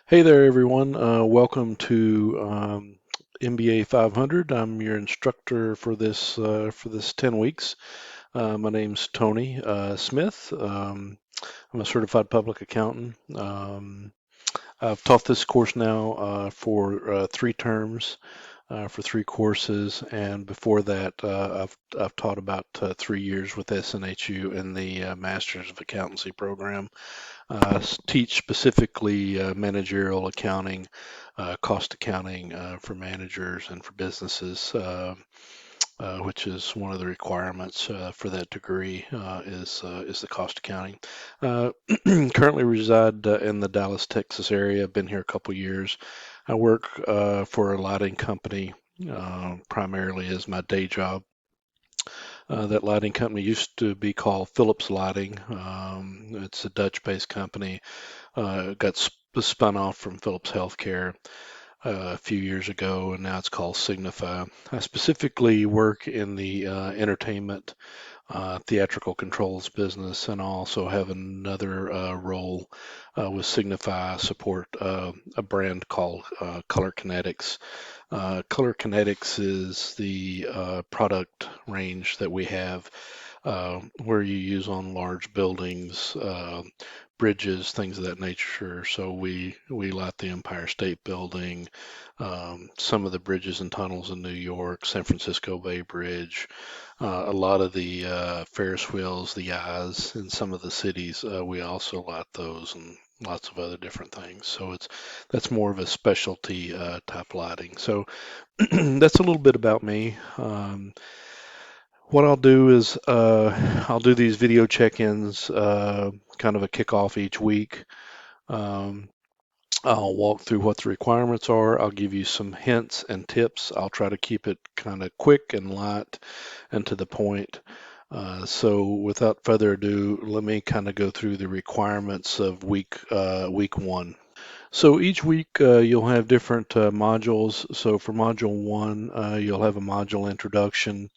Hey there, everyone. Welcome to MBA 500. I'm your instructor for this 10 weeks. My name's Tony Smith. I'm a certified public accountant. I've taught this course now for 3 terms, for 3 courses, and before that, I've taught about 3 years with SNHU in the Masters of Accountancy program. Teach specifically managerial accounting, cost accounting for managers and for businesses, which is one of the requirements for that degree is the cost accounting. Uh, Currently reside in the Dallas, Texas area. I've been here a couple years. I work for a lighting company primarily as my day job. That lighting company used to be called Philips Lighting. It's a Dutch-based company. Got spun off from Philips Healthcare a few years ago, and now it's called Signify. I specifically work in the entertainment theatrical controls business, and I also have another role with Signify. I support a brand called Color Kinetics. Color Kinetics is the product range that we have where you use on large buildings, bridges, things of that nature. So we light the Empire State Building, some of the bridges and tunnels in New York, San Francisco Bay Bridge, a lot of the Ferris wheels, the eyes in some of the cities. We also light those and lots of other different things. So that's more of a specialty type lighting. So that's a little bit about me. What I'll do is I'll do these video check-ins, kind of a kickoff each week. Um, I'll walk through what the requirements are. I'll give you some hints and tips. I'll try to keep it kind of quick and light and to the point. So without further ado, let me kind of go through the requirements of week one. So each week you'll have different modules. So for module one, you'll have a module introduction.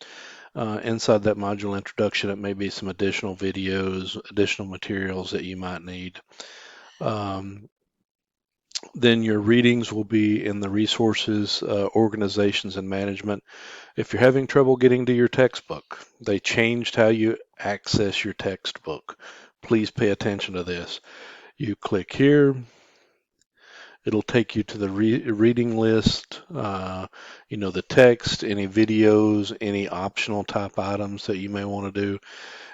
Inside that module introduction, it may be some additional videos, additional materials that you might need. Um, then your readings will be in the resources, organizations, and management. If you're having trouble getting to your textbook, they changed how you access your textbook. Please pay attention to this. You click here, it'll take you to the reading list, the text, any videos, any optional type items that you may want to do.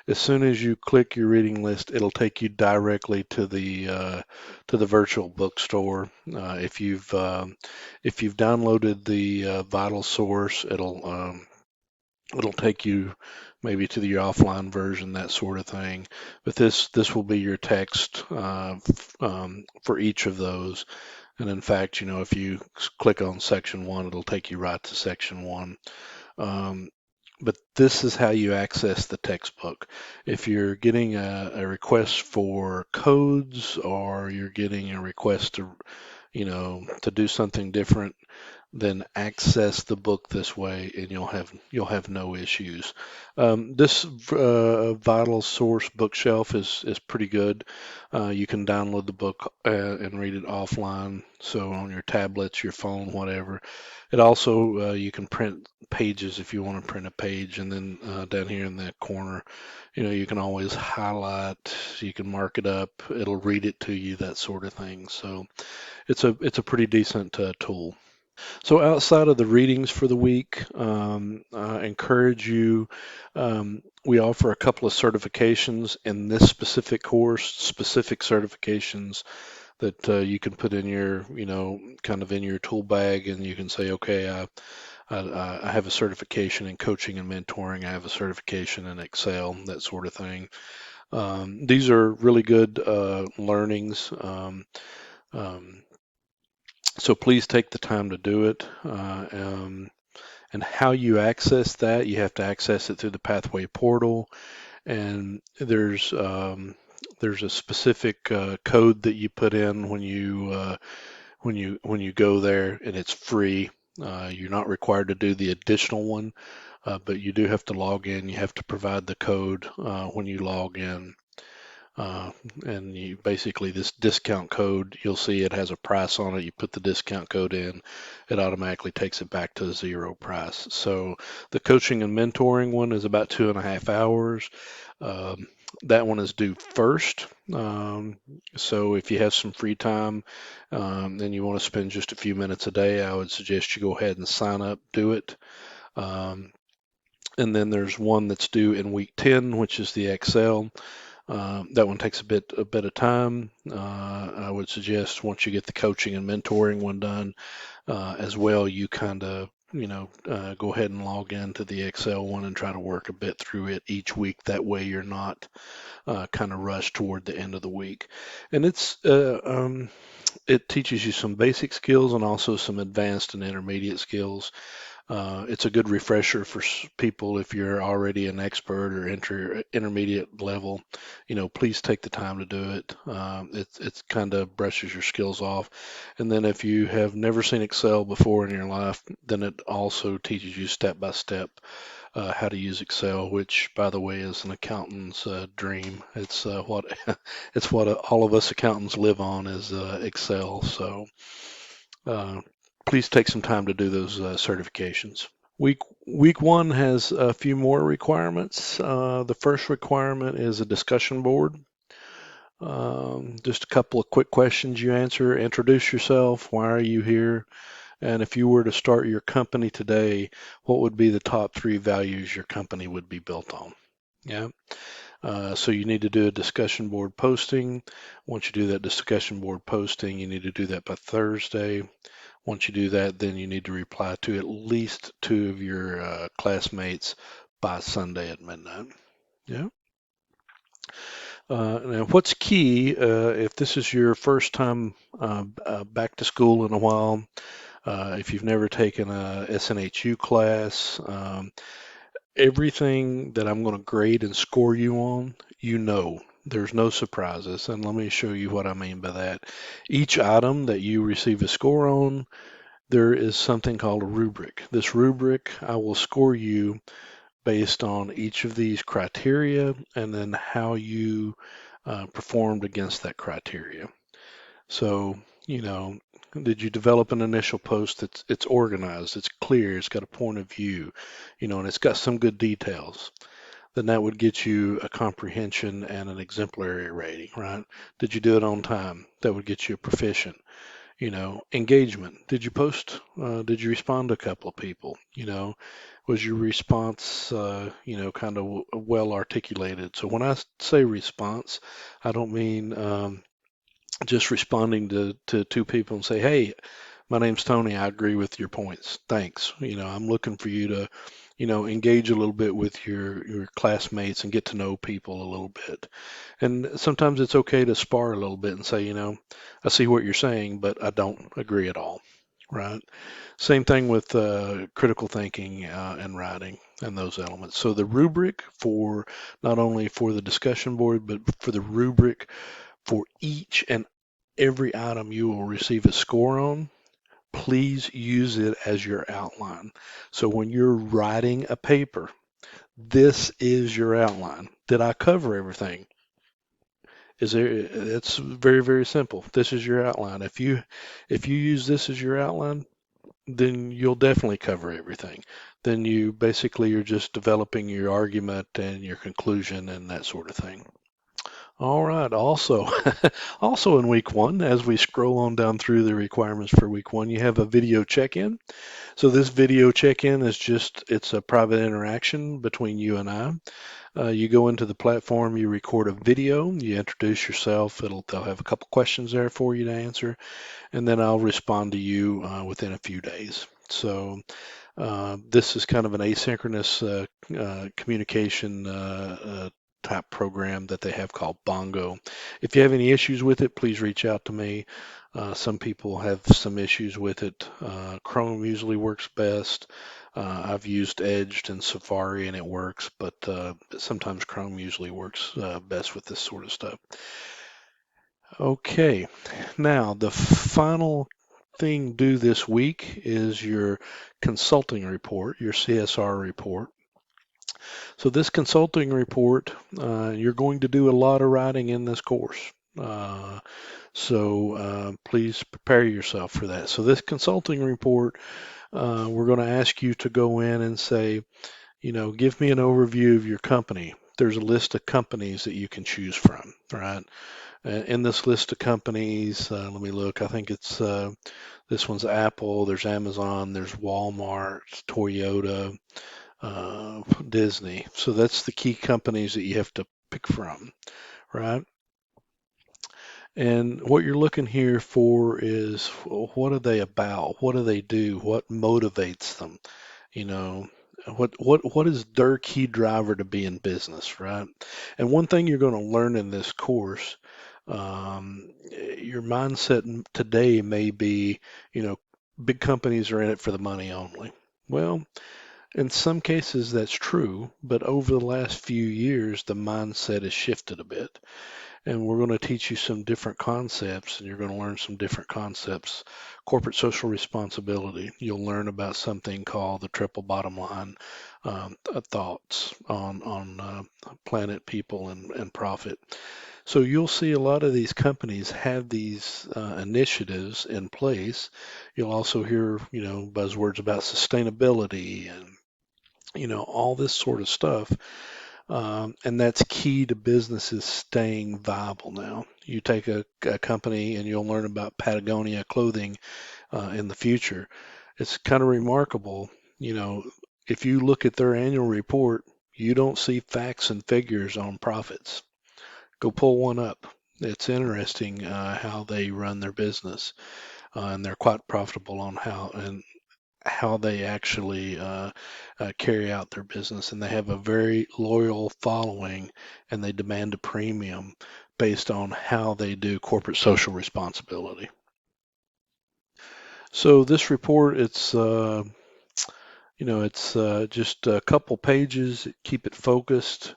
As soon as you click your reading list, it'll take you directly to the virtual bookstore. If you've downloaded the Vital Source, it'll take you maybe to the offline version, that sort of thing. But this will be your text for each of those. And in fact, if you click on section one, it'll take you right to section one. But this is how you access the textbook. If you're getting a request for codes or you're getting a request to do something different, then access the book this way and you'll have no issues. This Vital Source bookshelf is pretty good. You can download the book and read it offline, so on your tablets, your phone, whatever. It also you can print pages if you want to print a page, and then down here in that corner, you can always highlight, you can mark it up, it'll read it to you, that sort of thing. So it's a pretty decent tool. So outside of the readings for the week, I encourage you. We offer a couple of certifications in this specific course, specific certifications that you can put in your, kind of in your tool bag, and you can say, okay, I have a certification in coaching and mentoring. I have a certification in Excel, that sort of thing. These are really good learnings. Um, so please take the time to do it. And how you access that, you have to access it through the Pathway portal. And there's a specific code that you put in when you go there, and it's free. You're not required to do the additional one, but you do have to log in. You have to provide the code when you log in. Uh, and you basically, this discount code, you'll see it has a price on it. You put the discount code in, it automatically takes it back to zero price. So the coaching and mentoring one is about 2.5 hours. Um, that one is due first. So if you have some free time and you want to spend just a few minutes a day, I would suggest you go ahead and sign up, do it. Um, and then there's one that's due in week 10, which is the Excel. That one takes a bit of time. I would suggest once you get the coaching and mentoring one done as well, you kind of go ahead and log into the Excel one and try to work a bit through it each week. That way you're not kind of rushed toward the end of the week. And it teaches you some basic skills and also some advanced and intermediate skills. It's a good refresher for people if you're already an expert or intermediate level. Please take the time to do it. It's kind of brushes your skills off. And then if you have never seen Excel before in your life, then it also teaches you step by step how to use Excel, which, by the way, is an accountant's dream. It's what it's what all of us accountants live on is Excel. So uh, please take some time to do those certifications. Week one has a few more requirements. The first requirement is a discussion board. Just a couple of quick questions you answer. Introduce yourself. Why are you here? And if you were to start your company today, what would be the top three values your company would be built on? Yeah. So you need to do a discussion board posting. Once you do that discussion board posting, you need to do that by Thursday. Once you do that, then you need to reply to at least two of your classmates by Sunday at midnight. Yeah. Now, what's key, if this is your first time back to school in a while, if you've never taken a SNHU class, everything that I'm going to grade and score you on, there's no surprises. And let me show you what I mean by that. Each item that you receive a score on, there is something called a rubric. This rubric, I will score you based on each of these criteria and then how you performed against that criteria. So, you know, did you develop an initial post that's it's organized, it's clear, it's got a point of view, and it's got some good details? Then that would get you a comprehension and an exemplary rating, right? Did you do it on time? That would get you a proficient. Engagement. Did you post? Did you respond to a couple of people? Was your response, kind of well articulated? So when I say response, I don't mean just responding to two people and say, hey, my name's Tony. I agree with your points. Thanks. I'm looking for you to, engage a little bit with your classmates and get to know people a little bit. And sometimes it's okay to spar a little bit and say, I see what you're saying, but I don't agree at all. Right. Same thing with critical thinking and writing and those elements. So the rubric for not only for the discussion board, but for the rubric for each and every item you will receive a score on, please use it as your outline. So when you're writing a paper, this is your outline. Did I cover everything? It's very, very simple. This is your outline. If you use this as your outline, then you'll definitely cover everything. Then you basically are just developing your argument and your conclusion and that sort of thing. All right. Also, also in week one, as we scroll on down through the requirements for week one, you have a video check-in. So this video check-in it's a private interaction between you and I. You go into the platform, you record a video, you introduce yourself. They'll have a couple questions there for you to answer, and then I'll respond to you within a few days. So this is kind of an asynchronous communication type program that they have called Bongo. If you have any issues with it, please reach out to me. Some people have some issues with it. Chrome usually works best. I've used Edge and Safari and it works, but sometimes Chrome usually works best with this sort of stuff. Okay, now the final thing due this week is your consulting report, your CSR report. So this consulting report, you're going to do a lot of writing in this course. Uh, please prepare yourself for that. So this consulting report, we're going to ask you to go in and say, give me an overview of your company. There's a list of companies that you can choose from, right? In this list of companies, let me look. I think it's this one's Apple, there's Amazon, there's Walmart, Toyota, Disney. So that's the key companies that you have to pick from, right? And what you're looking here for is, well, what are they about? What do they do? What motivates them? You know, what is their key driver to be in business, right? And one thing you're going to learn in this course, your mindset today may be, you know, big companies are in it for the money only. Well, in some cases that's true, but over the last few years, the mindset has shifted a bit. And we're going to teach you some different concepts, and you're going to learn some different concepts. Corporate social responsibility. You'll learn about something called the triple bottom line thoughts on planet, people, and profit. So you'll see a lot of these companies have these initiatives in place. You'll also hear, buzzwords about sustainability and all this sort of stuff. And that's key to businesses staying viable now. You take a company and you'll learn about Patagonia clothing in the future. It's kind of remarkable. You know, if you look at their annual report, you don't see facts and figures on profits. Go pull one up. It's interesting how they run their business, and they're quite profitable on how they actually carry out their business. And they have a very loyal following, and they demand a premium based on how they do corporate social responsibility. So this report, it's just a couple pages. Keep it focused.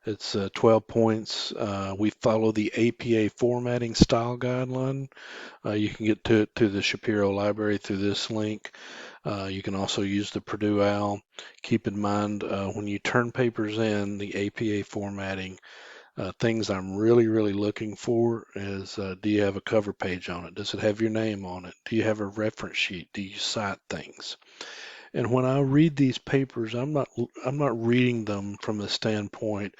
It's 12 points. We follow the APA formatting style guideline. You can get to it to the Shapiro Library through this link. You can also use the Purdue OWL. Keep in mind when you turn papers in, the APA formatting, things I'm really, really looking for is do you have a cover page on it? Does it have your name on it? Do you have a reference sheet? Do you cite things? And when I read these papers, I'm not reading them from the standpoint,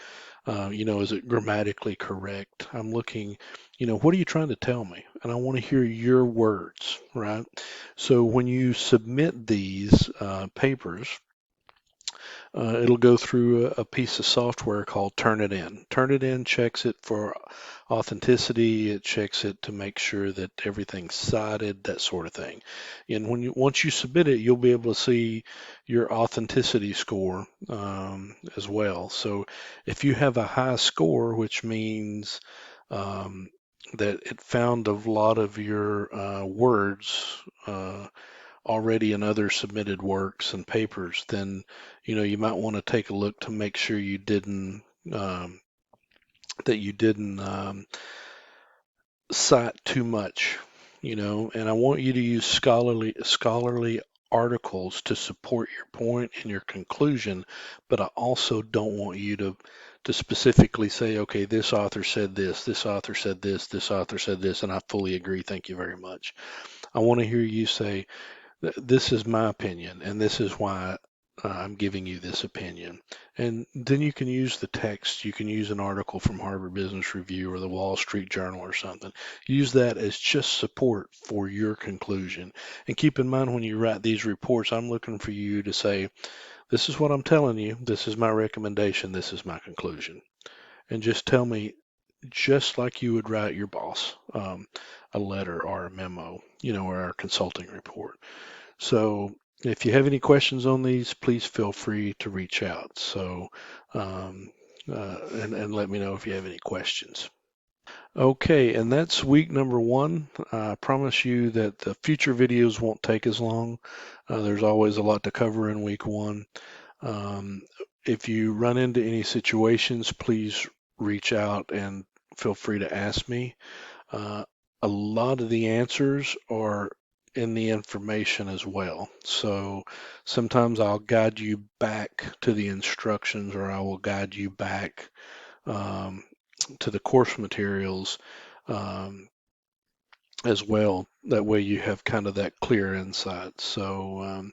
is it grammatically correct? I'm looking, what are you trying to tell me? And I want to hear your words, right? So when you submit these papers, it'll go through a piece of software called Turnitin. Turnitin checks it for authenticity. It checks it to make sure that everything's cited, that sort of thing. And once you submit it, you'll be able to see your authenticity score as well. So if you have a high score, which means that it found a lot of your words already in other submitted works and papers, then you might want to take a look to make sure you didn't that you didn't cite too much, and I want you to use scholarly articles to support your point and your conclusion, but I also don't want you to specifically say, okay, this author said this author said this author said this, and I fully agree, thank you very much. I want to hear you say, this is my opinion, and this is why I'm giving you this opinion. And then you can use the text. You can use an article from Harvard Business Review or the Wall Street Journal or something. Use that as just support for your conclusion. And keep in mind when you write these reports, I'm looking for you to say, this is what I'm telling you. This is my recommendation. This is my conclusion. And just tell me, just like you would write your boss a letter or a memo, or a consulting report. So if you have any questions on these, please feel free to reach out. So um, and let me know if you have any questions. Okay, and that's week number one. I promise you that the future videos won't take as long. There's always a lot to cover in week one. Um, if you run into any situations, please reach out and feel free to ask me. Uh, a lot of the answers are in the information as well. So sometimes I'll guide you back to the instructions, or I will guide you back um, to the course materials um, as well. That way you have kind of that clear insight. So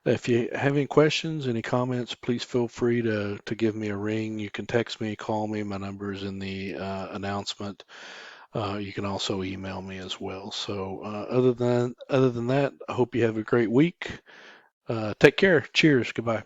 if you have any questions, any comments, please feel free to give me a ring. You can text me, call me. My number is in the announcement. You can also email me as well. So other than that, I hope you have a great week. Take care. Cheers. Goodbye.